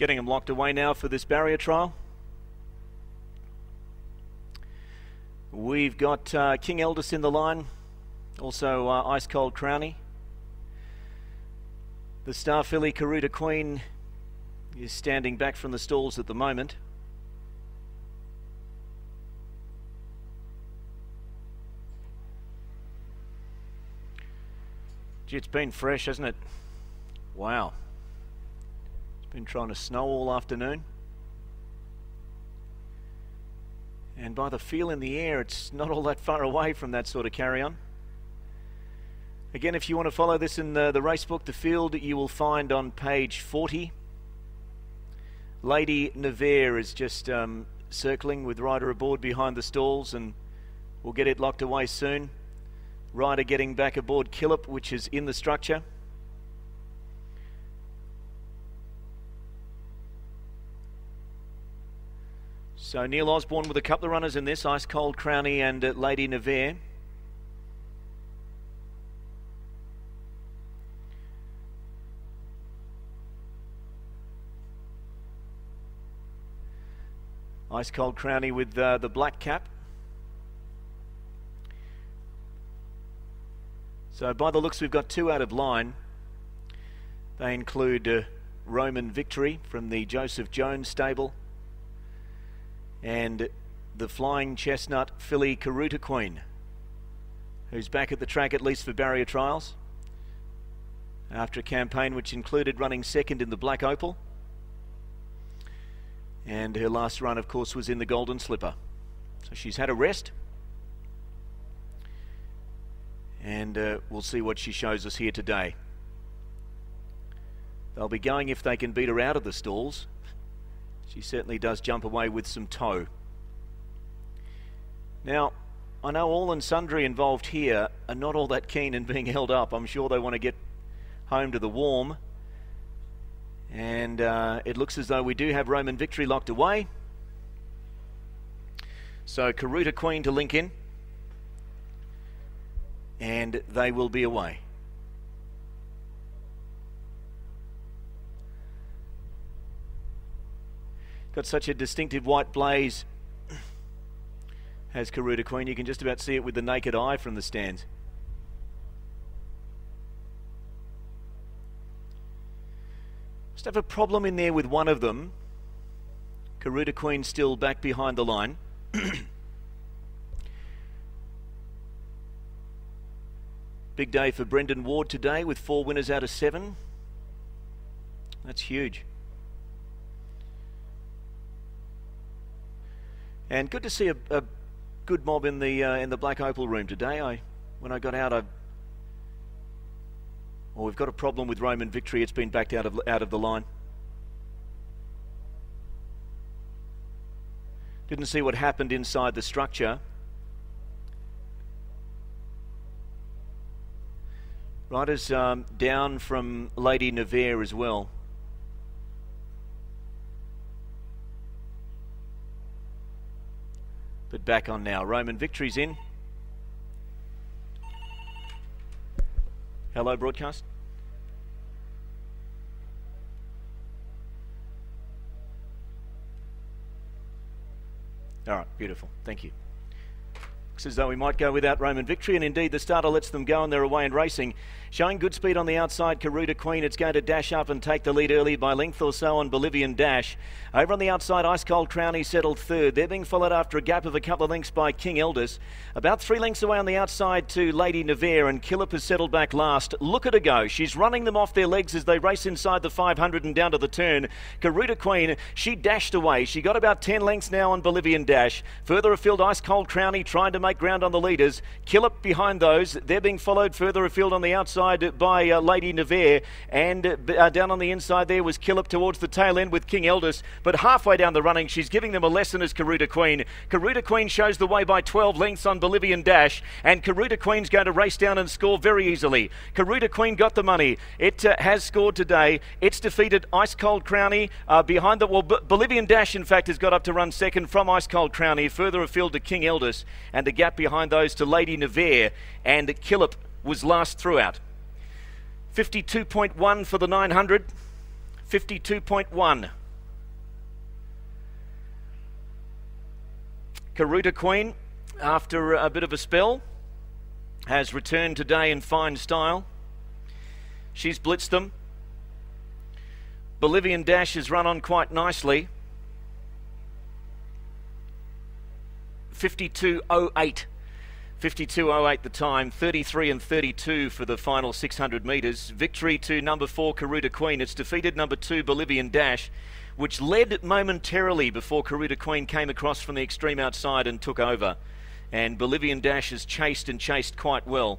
Getting them locked away now for this barrier trial. We've got King Eldest in the line, also Ice Cold Crownie. The star filly Karuta Queen is standing back from the stalls at the moment. Gee, it's been fresh, hasn't it? Wow. It's been trying to snow all afternoon. And by the feel in the air, it's not all that far away from that sort of carry-on. Again, if you want to follow this in the race book, the field you will find on page 40. Lady Nevere is just circling with rider aboard behind the stalls, and we'll get it locked away soon. Rider getting back aboard Killip, which is in the structure. So Neil Osborne with a couple of runners in this, Ice Cold Crownie and Lady Nevere. Ice Cold Crownie with the black cap. So by the looks, we've got two out of line. They include Roman Victory from the Joseph Jones stable and the Flying Chestnut filly Karuta Queen, who's back at the track at least for barrier trials after a campaign which included running second in the Black Opal. And her last run, of course, was in the Golden Slipper. So she's had a rest. And we'll see what she shows us here today. They'll be going if they can beat her out of the stalls. She certainly does jump away with some toe. Now, I know all and sundry involved here are not all that keen in being held up. I'm sure they want to get home to the warm. And it looks as though we do have Roman Victory locked away. So Karuta Queen to link in. And they will be away. Got such a distinctive white blaze, has Karuta Queen. You can just about see it with the naked eye from the stands. Just have a problem in there with one of them. Karuta Queen still back behind the line. Big day for Brendan Ward today with 4 winners out of 7. That's huge. And good to see a good mob in the Black Opal room today. When I got out, we've got a problem with Roman Victory. It's been backed out of the line. Didn't see what happened inside the structure. Riders down from Lady Nevere as well. But back on now. Roman Victory's in. Hello, broadcast. All right, beautiful. Thank you. Looks as though we might go without Roman Victory, and indeed the starter lets them go and they're away and racing. Showing good speed on the outside, Karuta Queen. It's going to dash up and take the lead early by length or so on Bolivian Dash. Over on the outside, Ice Cold Crownie settled third. They're being followed after a gap of a couple of lengths by King Eldest. About 3 lengths away on the outside to Lady Nevere, and Killip has settled back last. Look at her go. She's running them off their legs as they race inside the 500 and down to the turn. Karuta Queen, she dashed away. She got about 10 lengths now on Bolivian Dash. Further afield, Ice Cold Crownie trying to make ground on the leaders. Killip behind those. They're being followed further afield on the outside by Lady Nevere, and down on the inside there was Killip towards the tail end with King Eldest, but halfway down the running she's giving them a lesson as Karuta Queen. Karuta Queen shows the way by 12 lengths on Bolivian Dash, and Karuta Queen's going to race down and score very easily. Karuta Queen got the money. It has scored today. It's defeated Ice Cold Crownie behind the... Well, Bolivian Dash, in fact, has got up to run second from Ice Cold Crownie, further afield to King Eldest, and the gap behind those to Lady Nevere, and Killip was last throughout. 52.1 for the 900. 52.1. Karuta Queen, after a bit of a spell, has returned today in fine style. She's blitzed them. Bolivian Dash has run on quite nicely. 52.08. 52.08 the time, 33 and 32 for the final 600 metres. Victory to number 4, Karuta Queen. It's defeated number 2, Bolivian Dash, which led momentarily before Karuta Queen came across from the extreme outside and took over. And Bolivian Dash has chased quite well.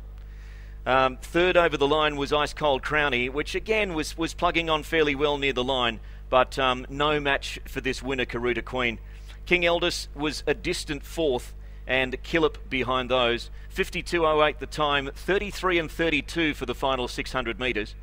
Third over the line was Ice Cold Crownie, which again was plugging on fairly well near the line, but no match for this winner, Karuta Queen. King Eldest was a distant fourth, and Killip behind those. 52.08 the time, 33 and 32 for the final 600 metres.